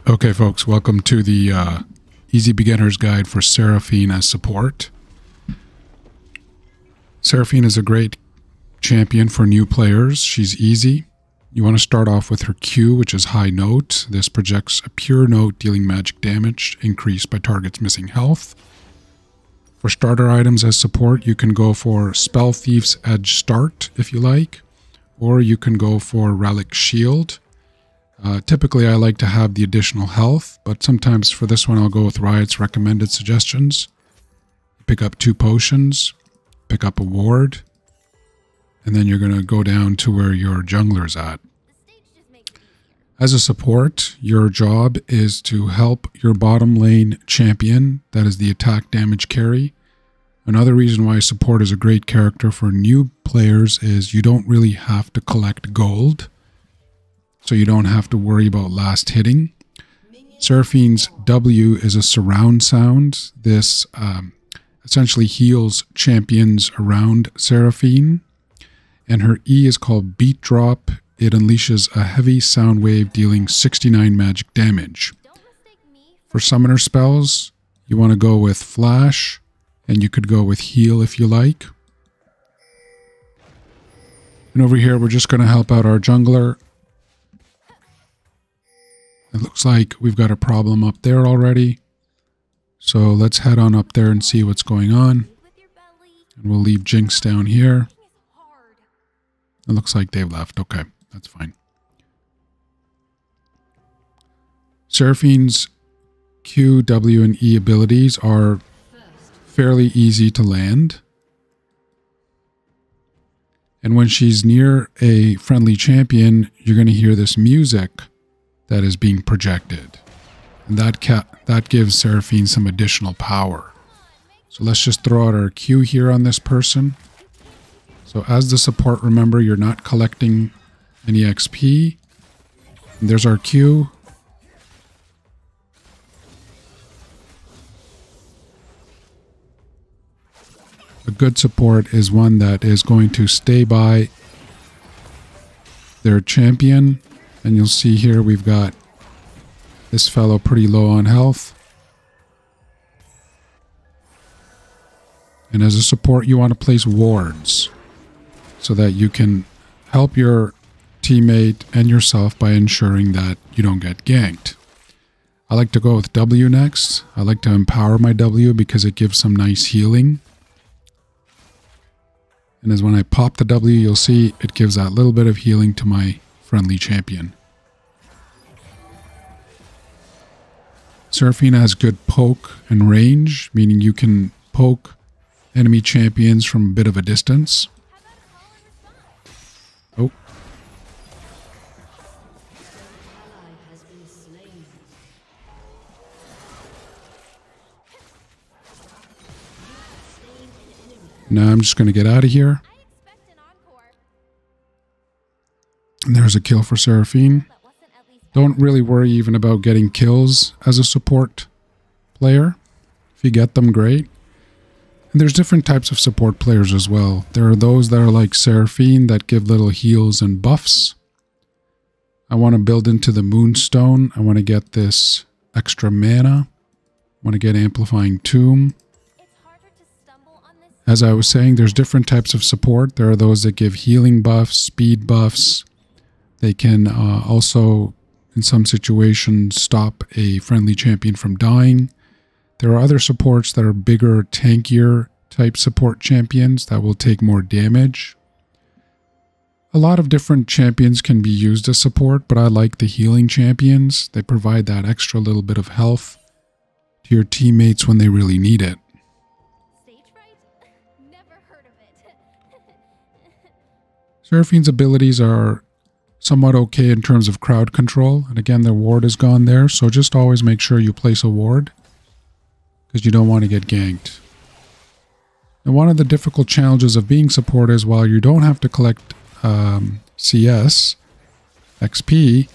Okay, folks, welcome to the Easy Beginner's Guide for Seraphine as support. Seraphine is a great champion for new players. She's easy. You want to start off with her Q, which is High Note. This projects a pure note dealing magic damage, increased by target's missing health. For starter items as support, you can go for Spell Thief's Edge Start, if you like, or you can go for Relic Shield. Typically, I like to have the additional health, but sometimes for this one, I'll go with Riot's recommended suggestions. Pick up 2 potions, pick up a ward, and then you're going to go down to where your jungler's at. As a support, your job is to help your bottom lane champion, that is the attack damage carry. Another reason why support is a great character for new players is you don't really have to collect gold. So you don't have to worry about last hitting. Seraphine's W is a surround sound. This essentially heals champions around Seraphine. And her E is called Beat Drop. It unleashes a heavy sound wave dealing 69 magic damage. For summoner spells, you want to go with Flash, and you could go with Heal if you like. And over here, we're just going to help out our jungler. It looks like we've got a problem up there already. So let's head on up there and see what's going on. And we'll leave Jinx down here. It looks like they've left. Okay, that's fine. Seraphine's Q, W, and E abilities are fairly easy to land. And when she's near a friendly champion, you're going to hear this music that is being projected, and that gives Seraphine some additional power. So let's just throw out our Q here on this person. So as the support, remember, you're not collecting any XP. And there's our Q. A good support is one that is going to stay by their champion. And you'll see here we've got this fellow pretty low on health. And as a support, you want to place wards so that you can help your teammate and yourself by ensuring that you don't get ganked. I like to go with W next. I like to empower my W because it gives some nice healing. And as when I pop the W, you'll see it gives that little bit of healing to my friendly champion. Seraphine has good poke and range, meaning you can poke enemy champions from a bit of a distance. Oh. Now I'm just going to get out of here. And there's a kill for Seraphine. Don't really worry even about getting kills as a support player. If you get them, great. And there's different types of support players as well. There are those that are like Seraphine that give little heals and buffs. I want to build into the Moonstone. I want to get this extra mana. I want to get Amplifying Tomb. As I was saying, there's different types of support. There are those that give healing buffs, speed buffs. They can also, in some situations, stop a friendly champion from dying. There are other supports that are bigger, tankier type support champions that will take more damage. A lot of different champions can be used as support, but I like the healing champions. They provide that extra little bit of health to your teammates when they really need it. Seraphine's abilities are somewhat okay in terms of crowd control. And again, their ward is gone there. So just always make sure you place a ward because you don't want to get ganked. And one of the difficult challenges of being support is while you don't have to collect CS, XP,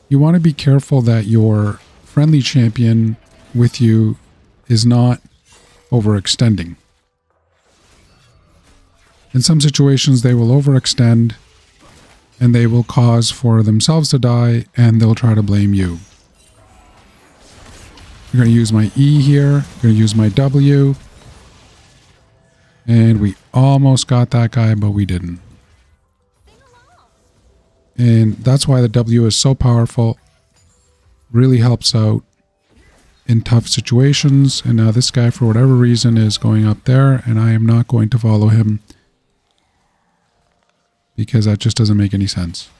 you want to be careful that your friendly champion with you is not overextending. In some situations, they will overextend and they will cause for themselves to die and they'll try to blame you. I'm going to use my E here. I'm going to use my W. And we almost got that guy, but we didn't. And that's why the W is so powerful. Really helps out in tough situations. And now this guy, for whatever reason, is going up there, and I am not going to follow him because that just doesn't make any sense.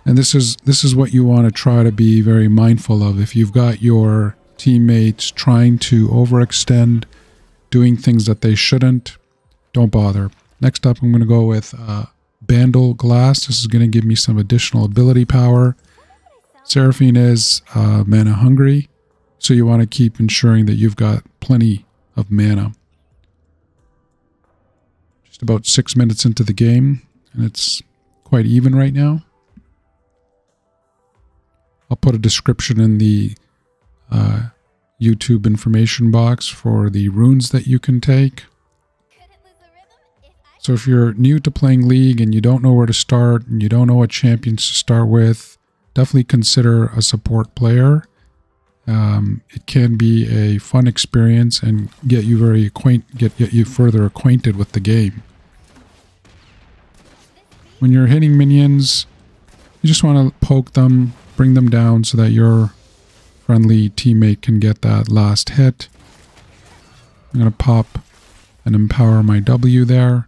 And this is what you want to try to be very mindful of. If you've got your teammates trying to overextend, doing things that they shouldn't, don't bother. Next up, I'm going to go with Bandle Glass. This is going to give me some additional ability power. Seraphine is mana hungry, so you want to keep ensuring that you've got plenty of mana. Just about 6 minutes into the game, and it's quite even right now. I'll put a description in the YouTube information box for the runes that you can take. So if you're new to playing League and you don't know where to start and you don't know what champions to start with, definitely consider a support player. It can be a fun experience and get you further acquainted with the game. When you're hitting minions, you just want to poke them, bring them down so that your friendly teammate can get that last hit. I'm going to pop and empower my W there.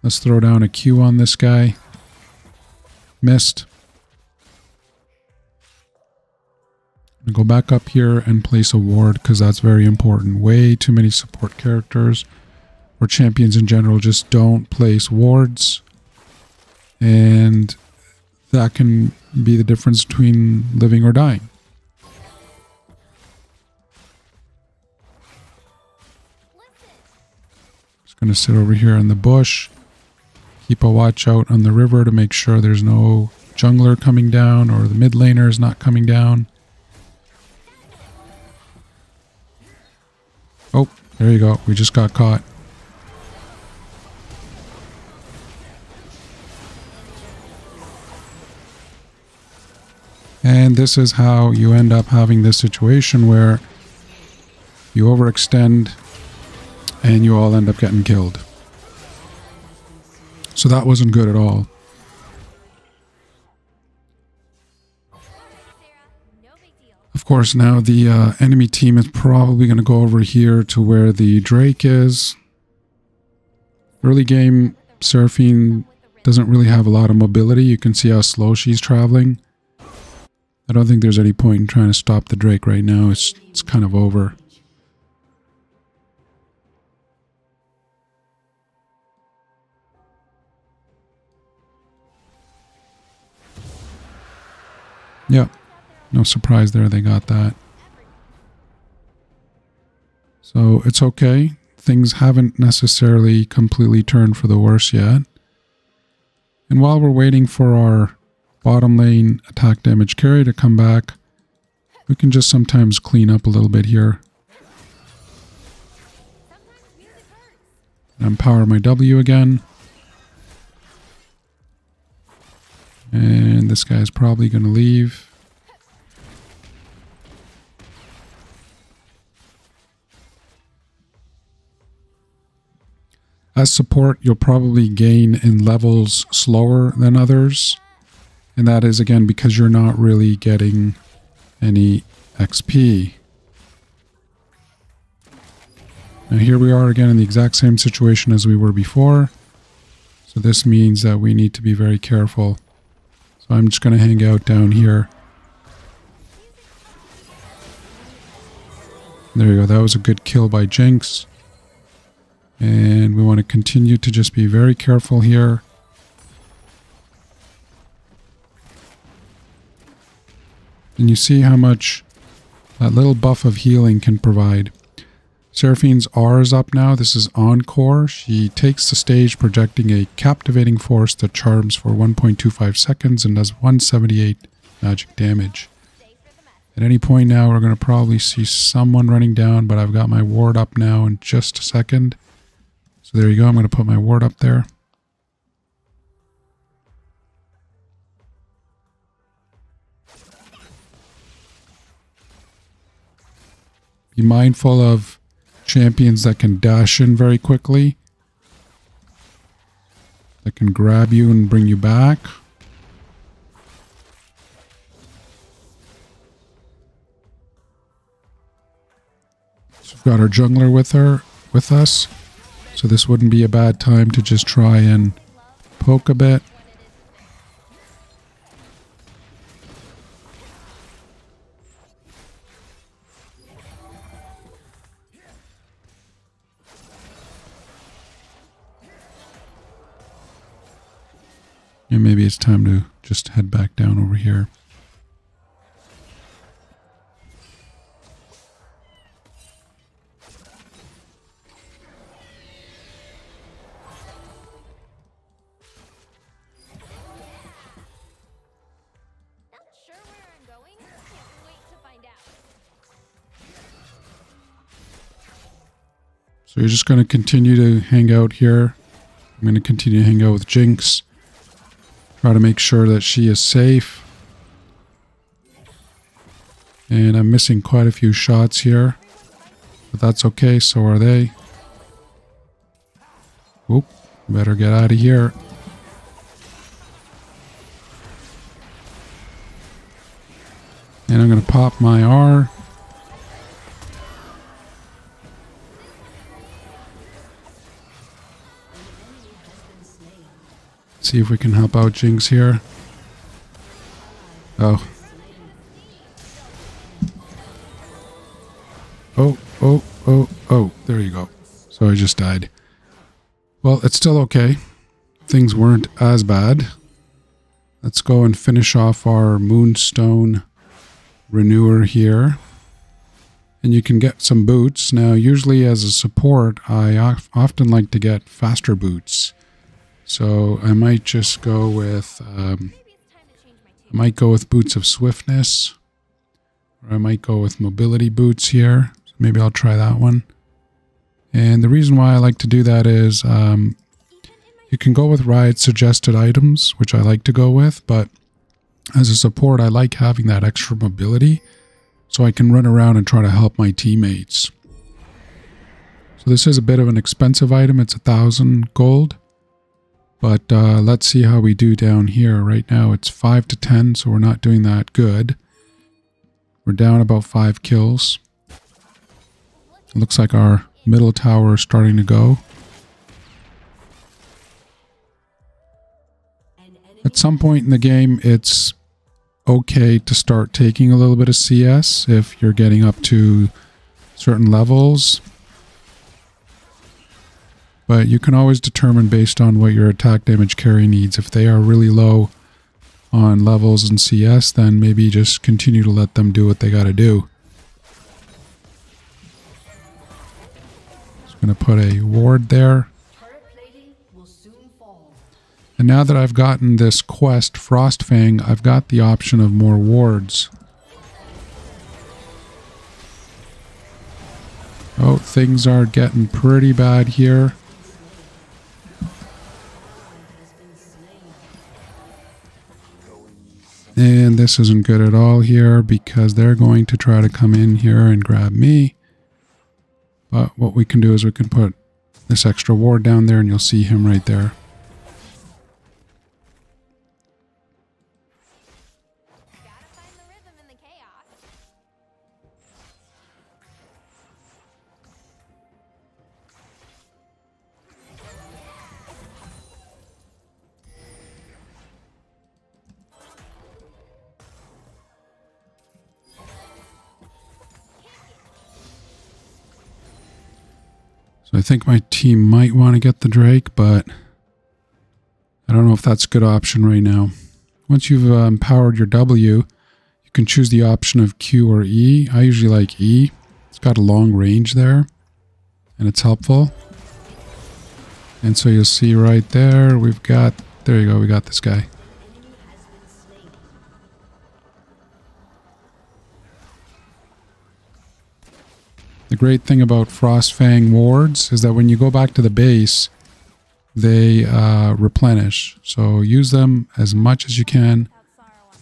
Let's throw down a Q on this guy. Missed. I'm going to go back up here and place a ward because that's very important. Way too many support characters or champions in general just don't place wards. And that can be the difference between living or dying. Just going to sit over here in the bush. Keep a watch out on the river to make sure there's no jungler coming down or the mid laner is not coming down. Oh, there you go. We just got caught. And this is how you end up having this situation where you overextend and you all end up getting killed. So that wasn't good at all. Of course, now the enemy team is probably going to go over here to where the Drake is. Early game, Seraphine doesn't really have a lot of mobility. You can see how slow she's traveling. I don't think there's any point in trying to stop the Drake right now. It's kind of over. Yeah, no surprise there they got that. So it's okay. Things haven't necessarily completely turned for the worse yet. And while we're waiting for our bottom lane attack damage carry to come back, we can just sometimes clean up a little bit here. And empower my W again. And this guy's probably going to leave. As support, you'll probably gain in levels slower than others. And that is, again, because you're not really getting any XP. Now here we are again in the exact same situation as we were before. So this means that we need to be very careful. So I'm just going to hang out down here. There you go. That was a good kill by Jinx. And we want to continue to just be very careful here. And you see how much that little buff of healing can provide. Seraphine's R is up now. This is Encore. She takes the stage projecting a captivating force that charms for 1.25 seconds and does 178 magic damage. At any point now, we're going to probably see someone running down, but I've got my ward up now in just a second. So there you go. I'm going to put my ward up there. Be mindful of champions that can dash in very quickly. That can grab you and bring you back. So we've got our jungler with us. So this wouldn't be a bad time to just try and poke a bit. And maybe it's time to just head back down over here. So you're just going to continue to hang out here. I'm going to continue to hang out with Jinx. Try to make sure that she is safe. And I'm missing quite a few shots here. But that's okay, so are they. Oop, better get out of here. And I'm going to pop my R. See if we can help out Jinx here. Oh. Oh, there you go. So I just died. Well, it's still okay. Things weren't as bad. Let's go and finish off our Moonstone Renewer here. And you can get some boots. Now, usually as a support, I often like to get faster boots. So I might just go with, Boots of Swiftness, or I might go with Mobility Boots here. So maybe I'll try that one. And the reason why I like to do that is, you can go with Riot's suggested items, which I like to go with, but as a support, I like having that extra mobility, so I can run around and try to help my teammates. So this is a bit of an expensive item. It's 1,000 gold. But let's see how we do down here. Right now it's 5 to 10, so we're not doing that good. We're down about 5 kills. It looks like our middle tower is starting to go. At some point in the game, it's okay to start taking a little bit of CS if you're getting up to certain levels. But you can always determine based on what your attack damage carry needs. If they are really low on levels in CS, then maybe just continue to let them do what they gotta do. Just gonna put a ward there. And now that I've gotten this quest, Frostfang, I've got the option of more wards. Oh, things are getting pretty bad here. And this isn't good at all here because they're going to try to come in here and grab me. But what we can do is we can put this extra ward down there and you'll see him right there. So I think my team might want to get the Drake, but I don't know if that's a good option right now. Once you've empowered your W, you can choose the option of Q or E. I usually like E. It's got a long range there, and it's helpful. And so you'll see right there, we've got, there you go, we got this guy. The great thing about Frostfang wards is that when you go back to the base, they replenish. So use them as much as you can.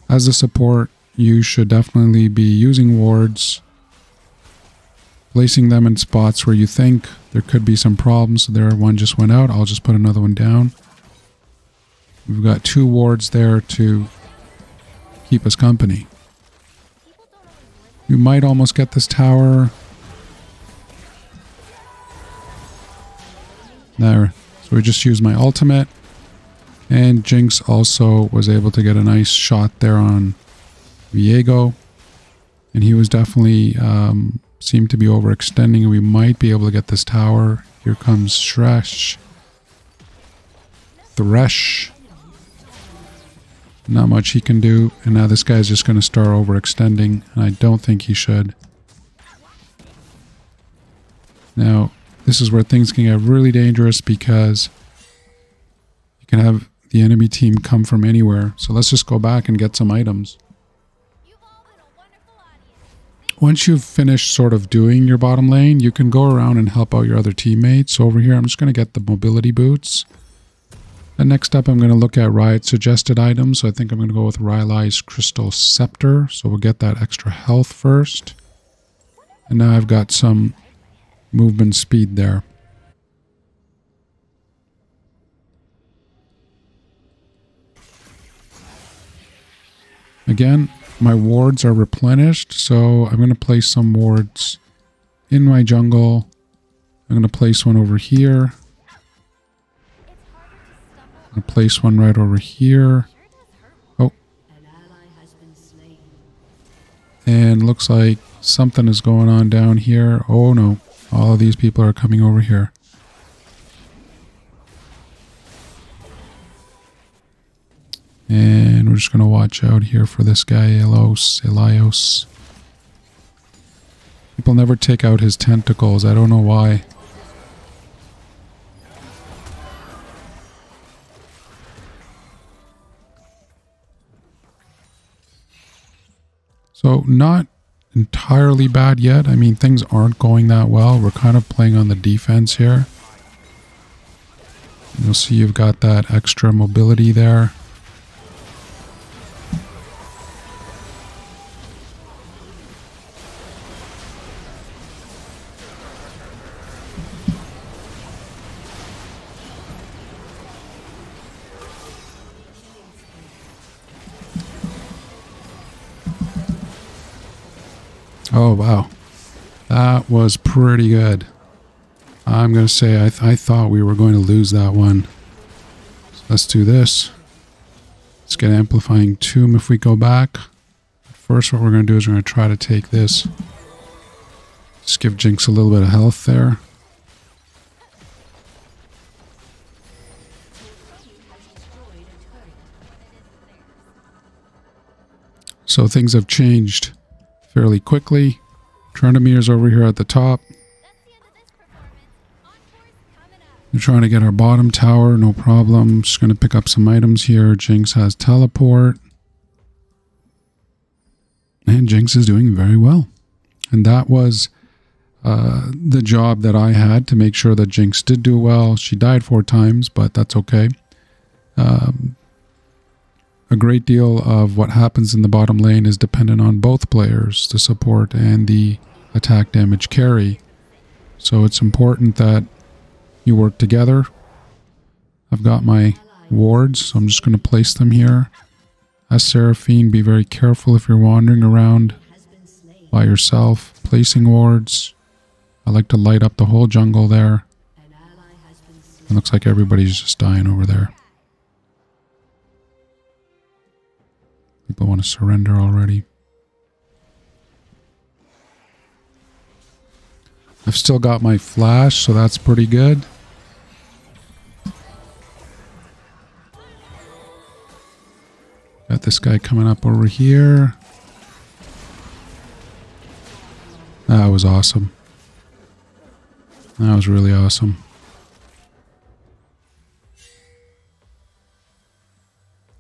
As a support, you should definitely be using wards. placing them in spots where you think there could be some problems. There, one just went out. I'll just put another one down. We've got 2 wards there to keep us company. We might almost get this tower. There. So we just used my ultimate. And Jinx also was able to get a nice shot there on Viego. And he was definitely seemed to be overextending. We might be able to get this tower. Here comes Thresh. Not much he can do. And now this guy's just going to start overextending. And I don't think he should. Now, this is where things can get really dangerous because you can have the enemy team come from anywhere. So let's just go back and get some items. Once you've finished sort of doing your bottom lane, you can go around and help out your other teammates. So over here, I'm just going to get the mobility boots. And next up, I'm going to look at Riot's suggested items. So I think I'm going to go with Rylai's Crystal Scepter. So we'll get that extra health first. And now I've got some movement speed there. Again, my wards are replenished, so I'm going to place some wards in my jungle. I'm going to place one over here. I'm going to place one right over here. Oh. And looks like something is going on down here. Oh no, all of these people are coming over here. And we're just going to watch out here for this guy, Elios. People never take out his tentacles. I don't know why. So not entirely bad yet. I mean, things aren't going that well. We're kind of playing on the defense here. You'll see you've got that extra mobility there. Oh, wow. That was pretty good. I'm going to say I thought we were going to lose that one. So let's do this. Let's get Amplifying Tomb if we go back. First, what we're going to do is we're going to try to take this. Just give Jinx a little bit of health there. So things have changed fairly quickly. Trendemir's over here at the top. We're trying to get our bottom tower, no problem. Just going to pick up some items here. Jinx has teleport. And Jinx is doing very well. And that was the job that I had to make sure that Jinx did do well. She died 4 times, but that's okay. A great deal of what happens in the bottom lane is dependent on both players, the support and the attack damage carry. So it's important that you work together. I've got my wards, so I'm just going to place them here. As Seraphine, be very careful if you're wandering around by yourself, placing wards. I like to light up the whole jungle there. It looks like everybody's just dying over there. People want to surrender already. I've still got my flash, so that's pretty good. Got this guy coming up over here. That was awesome. That was really awesome.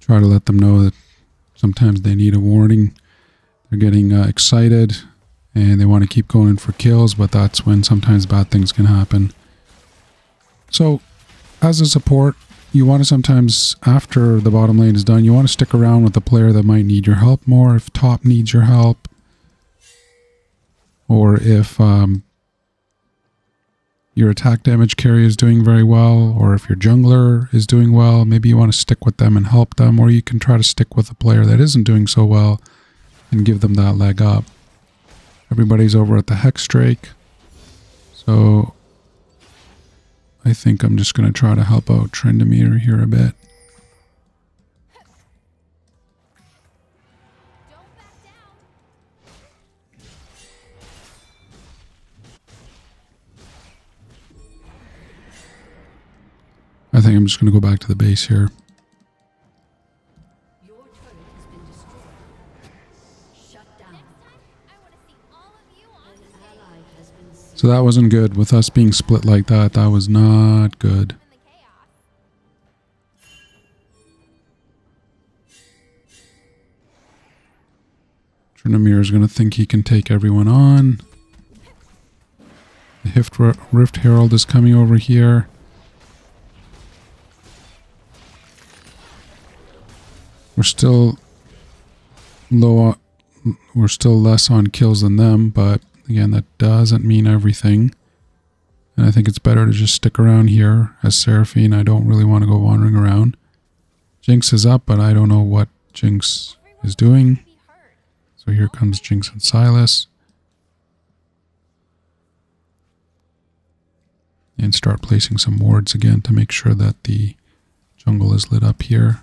Try to let them know that sometimes they need a warning. They're getting excited and they want to keep going in for kills, but that's when sometimes bad things can happen. So, as a support, you want to sometimes, after the bottom lane is done, you want to stick around with the player that might need your help more. If top needs your help, or if your attack damage carry is doing very well, or if your jungler is doing well, maybe you want to stick with them and help them, or you can try to stick with a player that isn't doing so well and give them that leg up. Everybody's over at the Hex Drake, so I think I'm just going to try to help out Trendemir here a bit. I think I'm just going to go back to the base here. So that wasn't good. With us being split like that, that was not good. Trendemir is going to think he can take everyone on. The Rift Herald is coming over here. We're still low. We're still less on kills than them, but again, that doesn't mean everything. And I think it's better to just stick around here as Seraphine. I don't really want to go wandering around. Jinx is up, but I don't know what Jinx is doing. So here comes Jinx and Silas. And start placing some wards again to make sure that the jungle is lit up here.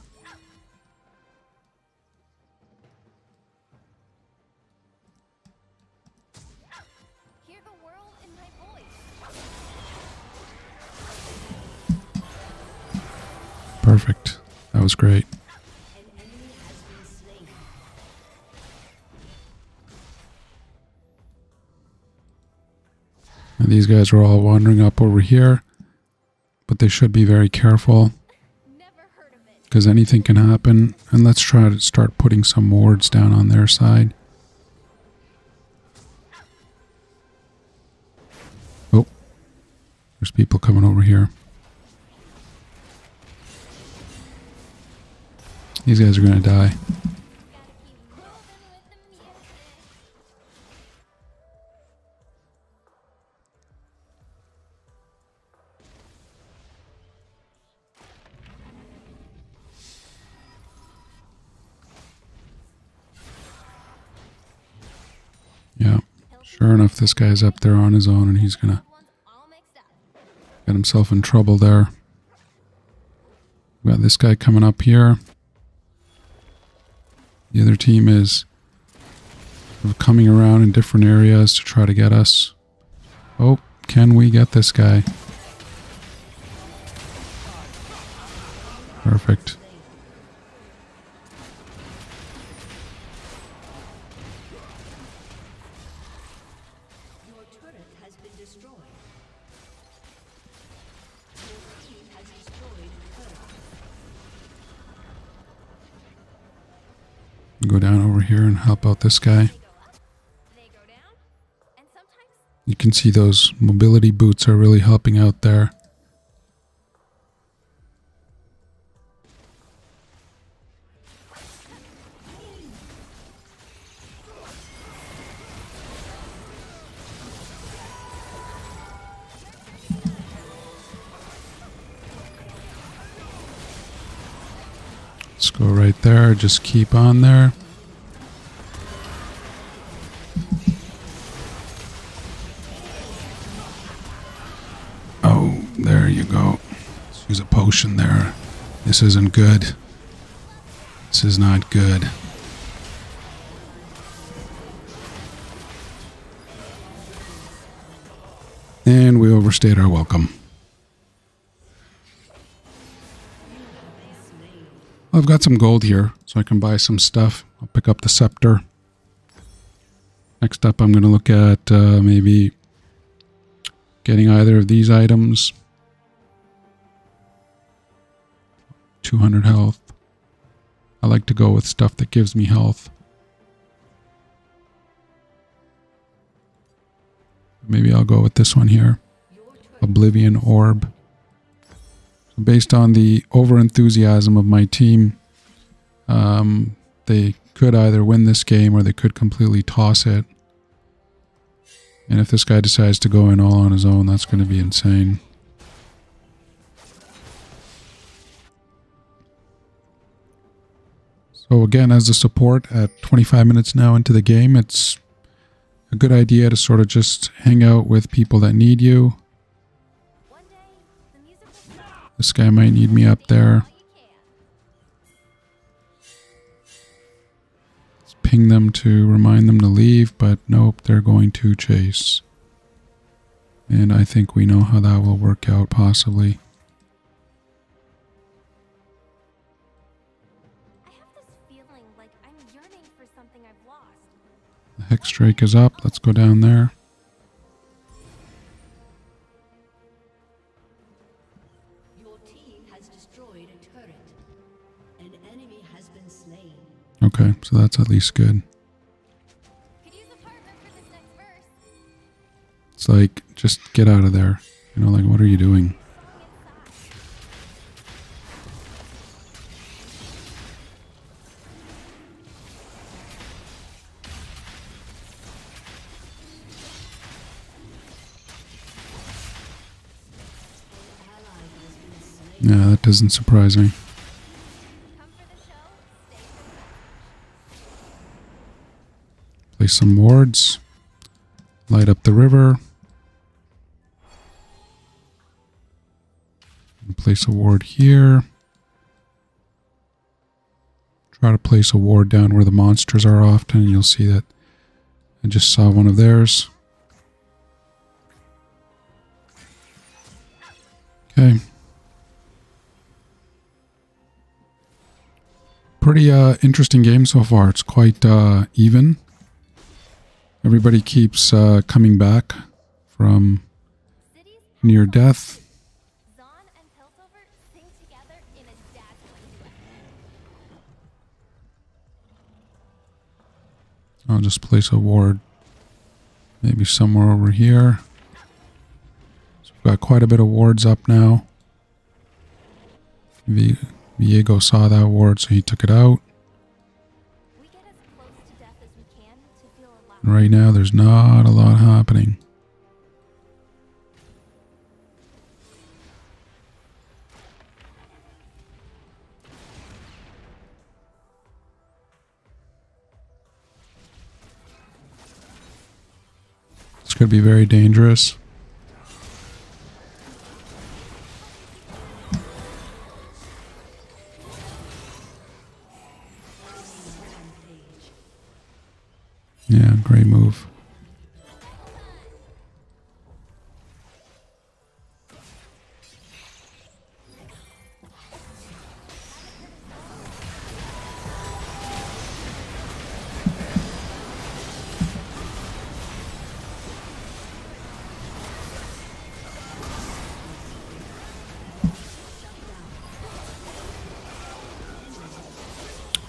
Perfect. That was great. And these guys are all wandering up over here, but they should be very careful because anything can happen. And let's try to start putting some wards down on their side. Oh, there's people coming over here. These guys are going to die. Yeah, sure enough, this guy's up there on his own and he's going to get himself in trouble there. We got this guy coming up here. The other team is coming around in different areas to try to get us. Oh, can we get this guy? Perfect. Your turret has been destroyed. Your team has destroyed a turret. Go down over here and help out this guy. You can see those mobility boots are really helping out there. Let's go right there. Just keep on there. Oh, there you go. Let's use a potion there. This isn't good. This is not good. And we overstayed our welcome. I've got some gold here, so I can buy some stuff. I'll pick up the scepter. Next up, I'm going to look at maybe getting either of these items. 200 health. I like to go with stuff that gives me health. Maybe I'll go with this one here. Oblivion Orb. So based on the over-enthusiasm of my team, they could either win this game or they could completely toss it. And if this guy decides to go in all on his own, that's going to be insane. So again, as a support at 25 minutes now into the game, it's a good idea to sort of just hang out with people that need you. This guy might need me up there. Let's ping them to remind them to leave, but nope, they're going to chase. And I think we know how that will work out, possibly. I have this feeling like I'm yearning for something I've lost. The Hex Drake is up. Let's go down there. Your team has destroyed a turret. An enemy has been slain. Okay, so that's at least good. Could use a partner for this next verse. It's like, just get out of there. You know, like, what are you doing? Yeah, that doesn't surprise me. Come for the show, stay for the Place some wards. Light up the river. And place a ward here. Try to place a ward down where the monsters are often, and you'll see that I just saw one of theirs. Okay. Pretty interesting game so far. It's quite even. Everybody keeps coming back from cities. near death. Zahn and Piltover sing together in a dazzling duet. I'll just place a ward maybe somewhere over here. So we've got quite a bit of wards up now. Viego saw that ward, so he took it out. We get as close to death as we can to feel alive. Right now, there's not a lot happening. This could be very dangerous. Yeah, great move.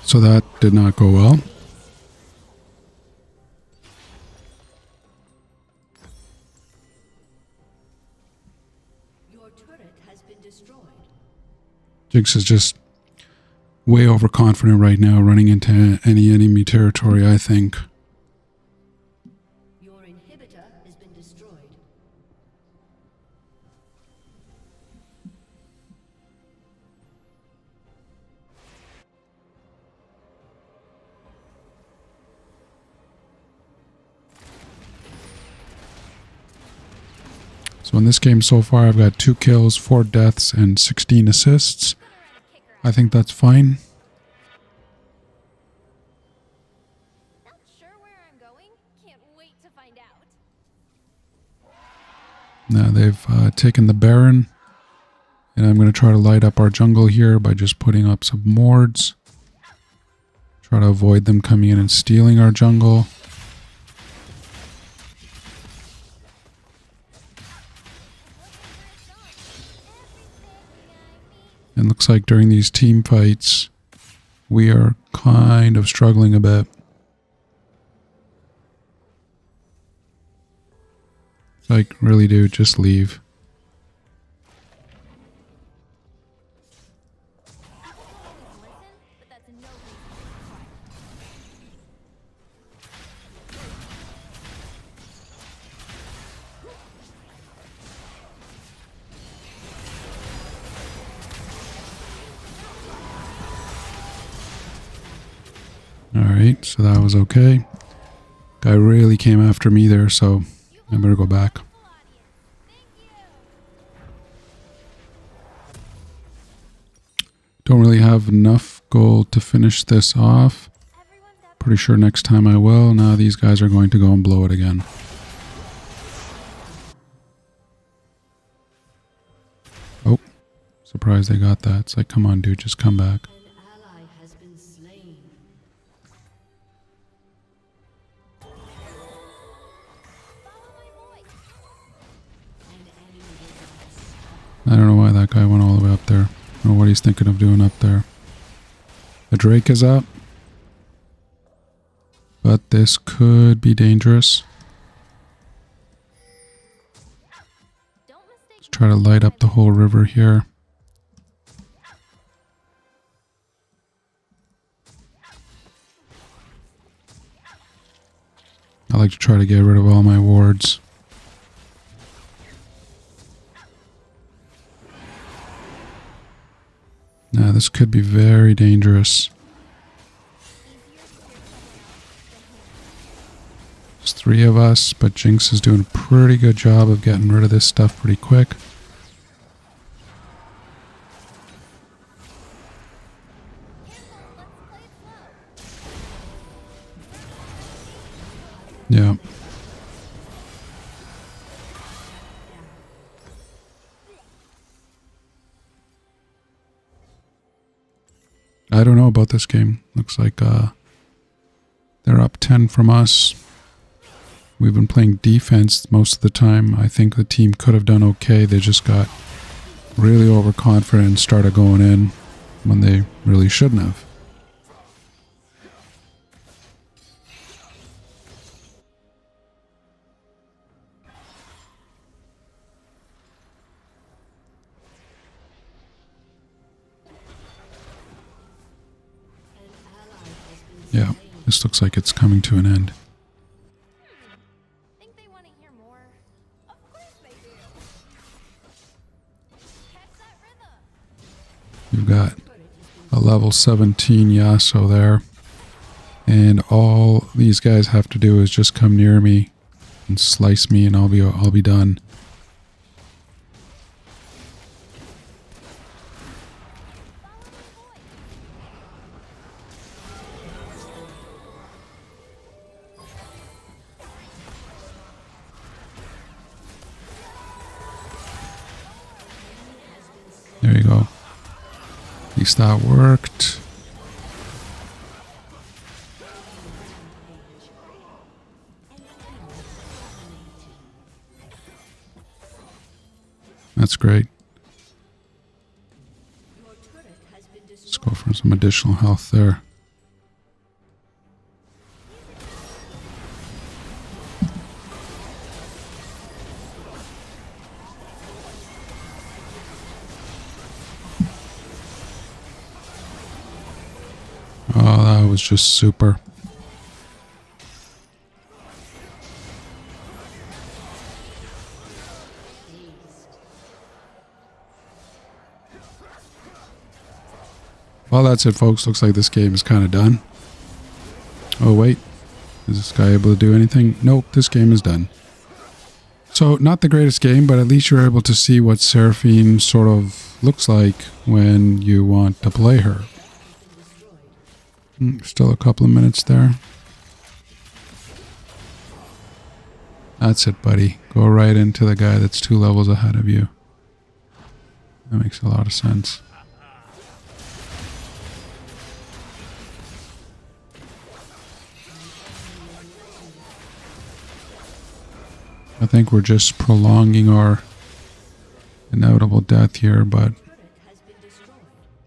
So that did not go well. Your turret has been destroyed. Jinx is just way overconfident right now, running into any enemy territory, I think. Your inhibitor has been destroyed. So in this game so far, I've got 2 kills, 4 deaths, and 16 assists. I think that's fine. Not sure where I'm going. Can't wait to find out. Now they've taken the Baron. And I'm going to try to light up our jungle here by just putting up some wards. Try to avoid them coming in and stealing our jungle. And looks like during these team fights, we are kind of struggling a bit. Like, really, dude, just leave. But that's no reason to Alright, so that was okay. Guy really came after me there, so I better go back. Don't really have enough gold to finish this off. Pretty sure next time I will. Now these guys are going to go and blow it again. Oh, surprised they got that. It's like, come on, dude, just come back. I don't know why that guy went all the way up there. I don't know what he's thinking of doing up there. The Drake is up. But this could be dangerous. Let's try to light up the whole river here. I like to try to get rid of all my wards. Now this could be very dangerous. There's 3 of us, but Jinx is doing a pretty good job of getting rid of this stuff pretty quick. Yeah. I don't know about this game. Looks like they're up 10 from us. We've been playing defense most of the time. I think the team could have done okay. They just got really overconfident and started going in when they really shouldn't have. Yeah, this looks like it's coming to an end. Think they want to hear more? Of course they do. Catch that rhythm. We've got a level 17 Yasuo there. And all these guys have to do is just come near me and slice me and I'll be done. There you go. At least that worked. That's great. Let's go for some additional health there. Oh, that was just super. Well, that's it, folks. Looks like this game is kind of done. Oh, wait. Is this guy able to do anything? Nope, this game is done. So, not the greatest game, but at least you're able to see what Seraphine sort of looks like when you want to play her. Still a couple of minutes there. That's it, buddy. Go right into the guy that's 2 levels ahead of you. That makes a lot of sense. I think we're just prolonging our inevitable death here, but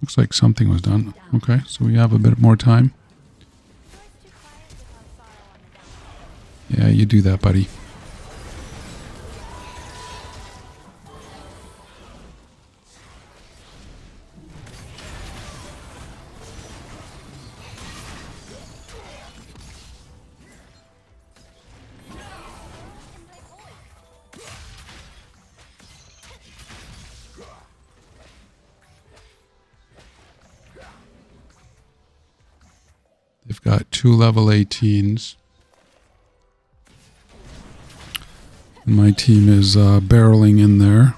looks like something was done. Okay, so we have a bit more time. Yeah, you do that, buddy. They've got 2 level 18s. And my team is barreling in there.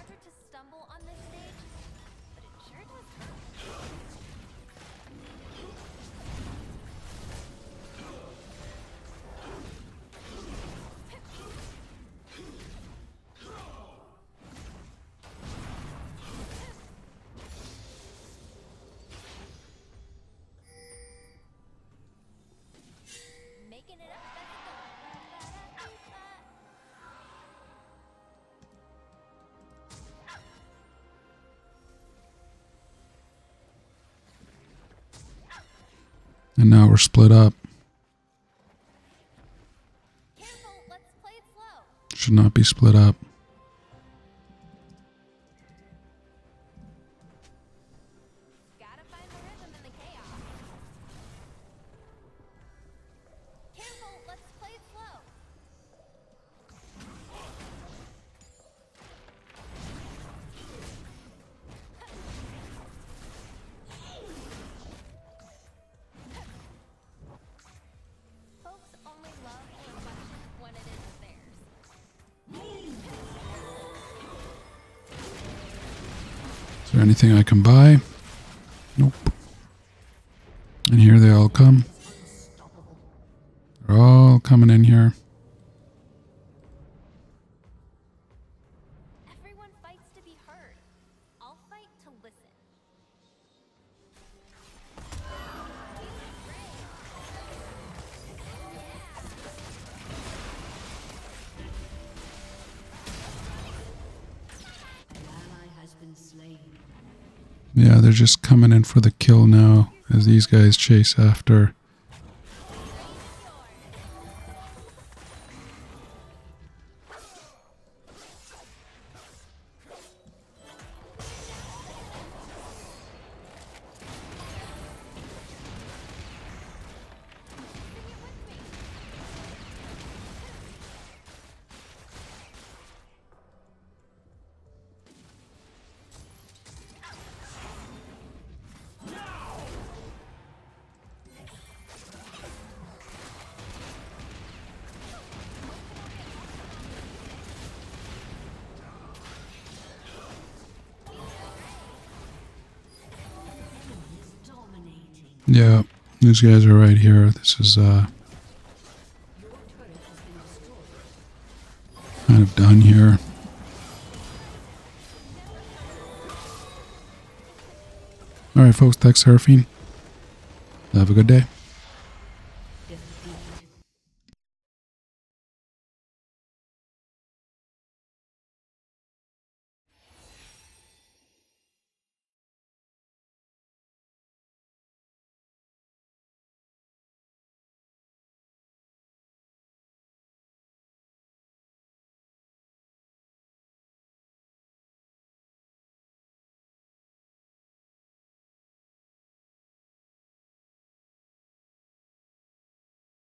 And now we're split up. Careful, let's play it slow. Should not be split up. Gotta find the rhythm in the chaos. Careful, let's play it slow. Folks only love a reflection when it is theirs. Is there anything I can buy? Nope. And here they all come. They're all coming in here. Everyone fights to be heard. I'll fight to listen. Yeah, they're just coming in for the kill now as these guys chase after. Yeah, these guys are right here. This is kind of done here. Alright folks, thanks Seraphine. Have a good day.